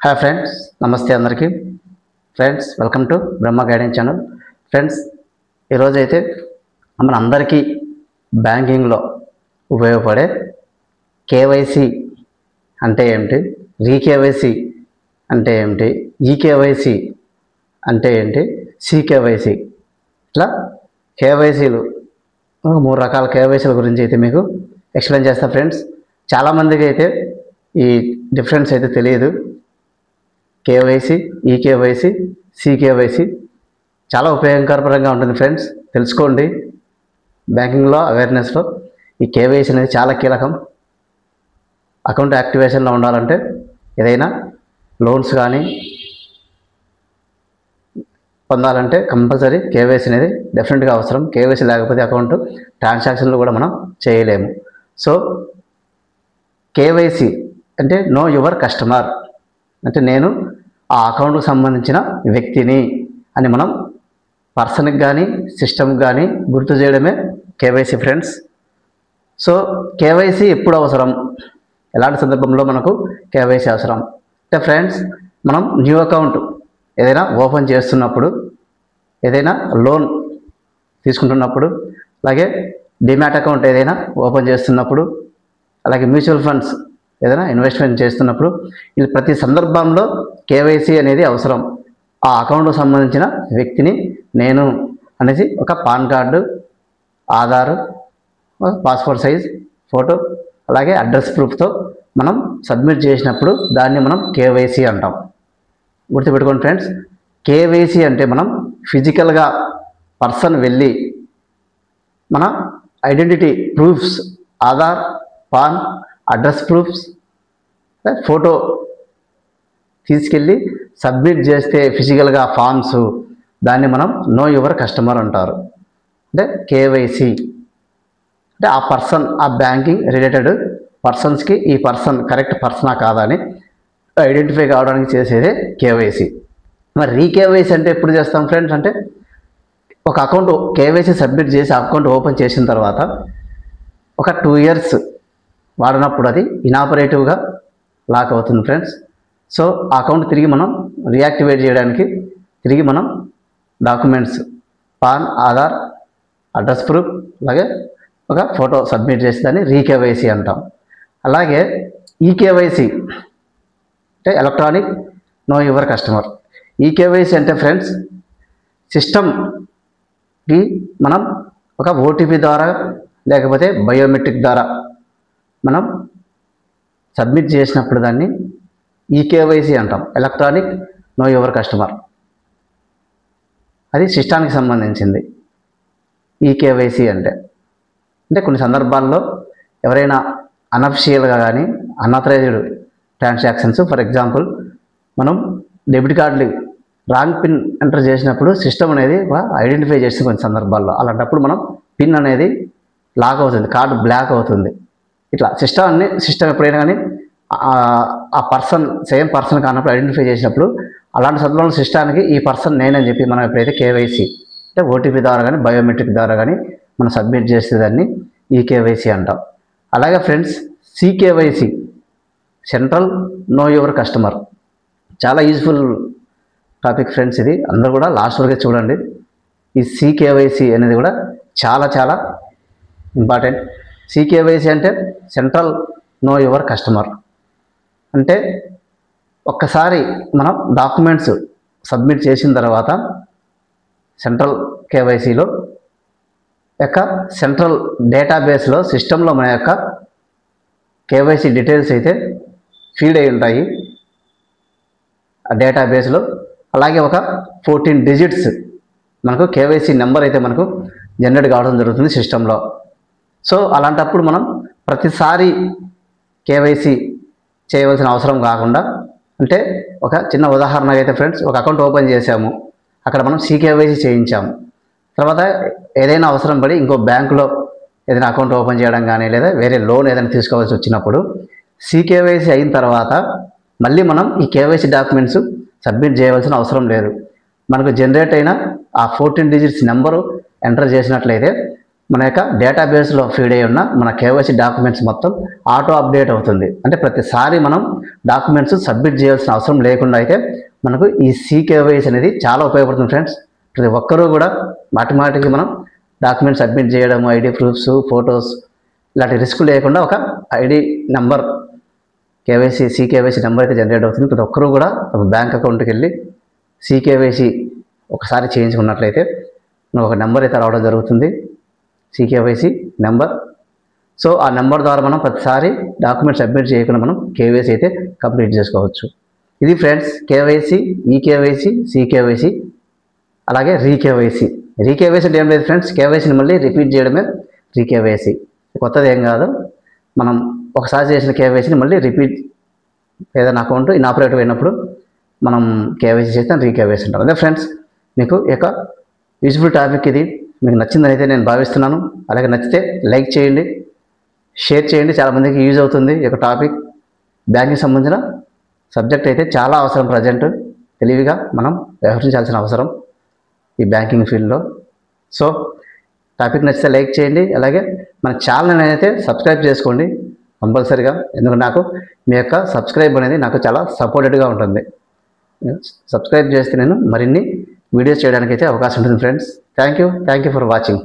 Hi friends, నమస్తే అందరికీ. Friends, welcome to Brahma guidance channel. Friends, ఈరోజు అయితే మన అందరికీ బ్యాంకింగ్లో ఉపయోగపడే కేవైసీ అంటే ఏమిటి, రీకేవైసీ అంటే ఏమిటి, ఈకేవైసీ అంటే ఏంటి, సికేవైసీ, ఇట్లా కేవైసీలు 3 రకాల కేవైసీల గురించి అయితే మీకు ఎక్స్ప్లెయిన్ చేస్తాను. ఫ్రెండ్స్, చాలామందికి అయితే ఈ డిఫరెన్స్ అయితే తెలియదు. కేవైసీ, ఈకేవైసీ, సికేవైసీ చాలా ఉపయోగకరంగా ఉంటుంది. ఫ్రెండ్స్, తెలుసుకోండి. బ్యాంకింగ్లో అవేర్నెస్లో ఈ కేవైసీ అనేది చాలా కీలకం. అకౌంట్ యాక్టివేషన్లో ఉండాలంటే ఏదైనా లోన్స్ కానీ పొందాలంటే కంపల్సరీ కేవైసీ అనేది డెఫినెట్గా అవసరం. కేవైసీ లేకపోతే అకౌంట్ ట్రాన్సాక్షన్లు కూడా మనం చేయలేము. సో కేవైసీ అంటే నో యువర్ కస్టమర్, అంటే నేను ఆ అకౌంట్కు సంబంధించిన వ్యక్తిని అని మనం పర్సన్కి కానీ సిస్టమ్కి కానీ గుర్తు చేయడమే కేవైసీ. ఫ్రెండ్స్, సో కేవైసీ ఎప్పుడు అవసరం, ఎలాంటి సందర్భంలో మనకు కేవైసీ అవసరం అంటే ఫ్రెండ్స్, మనం న్యూ అకౌంట్ ఏదైనా ఓపెన్ చేస్తున్నప్పుడు, ఏదైనా లోన్ తీసుకుంటున్నప్పుడు, అలాగే డిమాట్ అకౌంట్ ఏదైనా ఓపెన్ చేస్తున్నప్పుడు, అలాగే మ్యూచువల్ ఫండ్స్ ఏదైనా ఇన్వెస్ట్మెంట్ చేస్తున్నప్పుడు, ఇది ప్రతి సందర్భంలో కేవైసీ అనేది అవసరం. ఆ అకౌంట్కు సంబంధించిన వ్యక్తిని నేను అనేసి ఒక pan card, Aadhaar, passport size photo, అలాగే అడ్రస్ ప్రూఫ్తో మనం సబ్మిట్ చేసినప్పుడు దాన్ని మనం కేవైసీ అంటాం. గుర్తుపెట్టుకోండి ఫ్రెండ్స్, కేవైసీ అంటే మనం ఫిజికల్గా పర్సన్ వెళ్ళి మన identity proofs, Aadhaar, pan, address proofs, photo తీసుకెళ్ళి సబ్మిట్ చేస్తే ఫిజికల్గా ఫామ్స్, దాన్ని మనం నో యువర్ కస్టమర్ అంటారు. అంటే కేవైసీ అంటే ఆ పర్సన్, ఆ బ్యాంకింగ్ రిలేటెడ్ పర్సన్స్కి ఈ పర్సన్ కరెక్ట్ పర్సనా కాదా అని ఐడెంటిఫై కావడానికి చేసేదే కేవైసీ. మరి రీకేవైసీ అంటే ఎప్పుడు చేస్తాం ఫ్రెండ్స్ అంటే, ఒక అకౌంట్ కేవైసీ సబ్మిట్ చేసి అకౌంట్ ఓపెన్ చేసిన తర్వాత ఒక 2 years వాడినప్పుడు అది ఇనాపరేటివ్గా లాక్ అవుతుంది ఫ్రెండ్స్. సో ఆ అకౌంట్ తిరిగి మనం రీయాక్టివేట్ చేయడానికి తిరిగి మనం documents, pan, Aadhaar, address proof, అలాగే ఒక ఫోటో సబ్మిట్ చేసి దాన్ని రీకేవైసీ అంటాం. అలాగే ఈకేవైసీ అంటే electronic know your customer. EKYC అంటే ఫ్రెండ్స్, సిస్టమ్కి మనం ఒక ఓటీపీ ద్వారా లేకపోతే బయోమెట్రిక్ ద్వారా మనం సబ్మిట్ చేసినప్పుడు దాన్ని ఈకేవైసీ అంటాం. ఎలక్ట్రానిక్ నో యువర్ కస్టమర్, అది సిస్టానికి సంబంధించింది. ఈకేవైసీ అంటే కొన్ని సందర్భాల్లో ఎవరైనా అనఫిషియల్గా కానీ అన్ఆథరైజ్డ్ ట్రాన్సాక్షన్స్, ఫర్ ఎగ్జాంపుల్ మనం డెబిట్ కార్డులు రాంగ్ పిన్ ఎంటర్ చేసినప్పుడు సిస్టమ్ అనేది ఐడెంటిఫై చేస్తుంది కొన్ని సందర్భాల్లో. అలాంటప్పుడు మనం పిన్ అనేది లాక్ అవుతుంది, కార్డు బ్లాక్ అవుతుంది. ఇట్లా సిస్టమ్ ఎప్పుడైనా కానీ ఆ పర్సన్ సేమ్ పర్సన్ కానప్పుడు ఐడెంటిఫై చేసినప్పుడు అలాంటి సందర్భంలో సిస్టానికి ఈ పర్సన్ నేనని చెప్పి మనం ఎప్పుడైతే కేవైసీ అంటే ఓటీపీ ద్వారా కానీ బయోమెట్రిక్ ద్వారా కానీ మనం సబ్మిట్ చేసేదాన్ని ఈకేవైసీ అంటాం. అలాగే friends, CKYC central know your customer, చాలా యూజ్ఫుల్ టాపిక్ ఫ్రెండ్స్. ఇది అందరూ కూడా లాస్ట్ వరకే చూడండి. ఈ సికేవైసీ అనేది కూడా చాలా చాలా ఇంపార్టెంట్. సికేవైసీ అంటే సెంట్రల్ నో యువర్ కస్టమర్. అంటే ఒక్కసారి మనం డాక్యుమెంట్స్ సబ్మిట్ చేసిన తర్వాత సెంట్రల్ కేవైసీలో యొక్క సెంట్రల్ డేటాబేస్లో సిస్టంలో మన యొక్క కేవైసీ డీటెయిల్స్ అయితే ఫీడ్ అయి ఉంటాయి ఆ డేటాబేస్లో. అలాగే ఒక 14 digits మనకు కేవైసీ నెంబర్ అయితే మనకు జనరేట్ కావడం జరుగుతుంది సిస్టంలో. సో అలాంటప్పుడు మనం ప్రతిసారి కేవైసీ చేయవలసిన అవసరం కాకుండా, అంటే ఒక చిన్న ఉదాహరణగా అయితే ఫ్రెండ్స్, ఒక అకౌంట్ ఓపెన్ చేసాము, అక్కడ మనం సికేవైసీ చేయించాము. తర్వాత ఏదైనా అవసరం పడి ఇంకో బ్యాంకులో ఏదైనా అకౌంట్ ఓపెన్ చేయడం కానీ లేదా వేరే లోన్ ఏదైనా తీసుకోవాల్సి వచ్చినప్పుడు సికేవైసీ అయిన తర్వాత మళ్ళీ మనం ఈ కేవైసీ డాక్యుమెంట్స్ సబ్మిట్ చేయవలసిన అవసరం లేదు. మనకు జనరేట్ అయిన ఆ 14 digits నెంబరు ఎంటర్ చేసినట్లయితే మన యొక్క డేటాబేస్లో ఫీడ్ అయి ఉన్న మన కేవైసీ డాక్యుమెంట్స్ మొత్తం ఆటో అప్డేట్ అవుతుంది. అంటే ప్రతిసారి మనం డాక్యుమెంట్స్ సబ్మిట్ చేయాల్సిన అవసరం లేకుండా అయితే మనకు ఈ CKYC అనేది చాలా ఉపయోగపడుతుంది ఫ్రెండ్స్. ప్రతి ఒక్కరూ కూడా మాటిమాటికి మనం డాక్యుమెంట్ సబ్మిట్ చేయడం, ఐడి ప్రూఫ్స్, ఫొటోస్ ఇలాంటి రిస్క్ లేకుండా ఒక ఐడి నెంబర్ CKYC నెంబర్ అయితే జనరేట్ అవుతుంది. ప్రతి ఒక్కరూ కూడా ఒక బ్యాంక్ అకౌంట్కి వెళ్ళి CKYC ఒకసారి చేయించుకున్నట్లయితే మనకు ఒక నెంబర్ అయితే రావడం జరుగుతుంది, CKYC నెంబర్. సో ఆ నెంబర్ ద్వారా మనం ప్రతిసారి డాక్యుమెంట్ సబ్మిట్ చేయకుండా మనం KYC అయితే కంప్లీట్ చేసుకోవచ్చు. ఇది ఫ్రెండ్స్ KYC, EKYC, CKYC అలాగే రీకేవైసీ. రీకేవైసీ అంటే ఏం లేదు ఫ్రెండ్స్, కేవైసీని మళ్ళీ రిపీట్ చేయడమే రీకేవైసీ. కొత్తది ఏం కాదు. మనం ఒకసారి చేసిన కేవైసీని మళ్ళీ రిపీట్, ఏదైనా అకౌంట్ ఇన్ఆపరేటివ్ అయినప్పుడు మనం కేవైసీ చేస్తే రీకేవైసీ అంటారు. అదే ఫ్రెండ్స్, మీకు ఈ యొక్క యూజ్ఫుల్ టాపిక్ ఇది మీకు నచ్చిందని అయితే నేను భావిస్తున్నాను. అలాగే నచ్చితే లైక్ చేయండి, షేర్ చేయండి, చాలామందికి యూజ్ అవుతుంది. ఈ యొక్క టాపిక్ బ్యాంకింగ్ సంబంధించిన సబ్జెక్ట్ అయితే చాలా అవసరం. ప్రజెంట్ తెలివిగా మనం వ్యవహరించాల్సిన అవసరం ఈ బ్యాంకింగ్ ఫీల్డ్లో. సో టాపిక్ నచ్చితే లైక్ చేయండి, అలాగే మన ఛానల్ అయితే సబ్స్క్రైబ్ చేసుకోండి కంపల్సరీగా. ఎందుకంటే నాకు మీ యొక్క సబ్స్క్రైబ్ అనేది నాకు చాలా సపోర్టెడ్గా ఉంటుంది. సబ్స్క్రైబ్ చేస్తే నేను మరిన్ని వీడియోస్ చేయడానికి అయితే అవకాశం ఉంటుంది friends. Thank you for watching.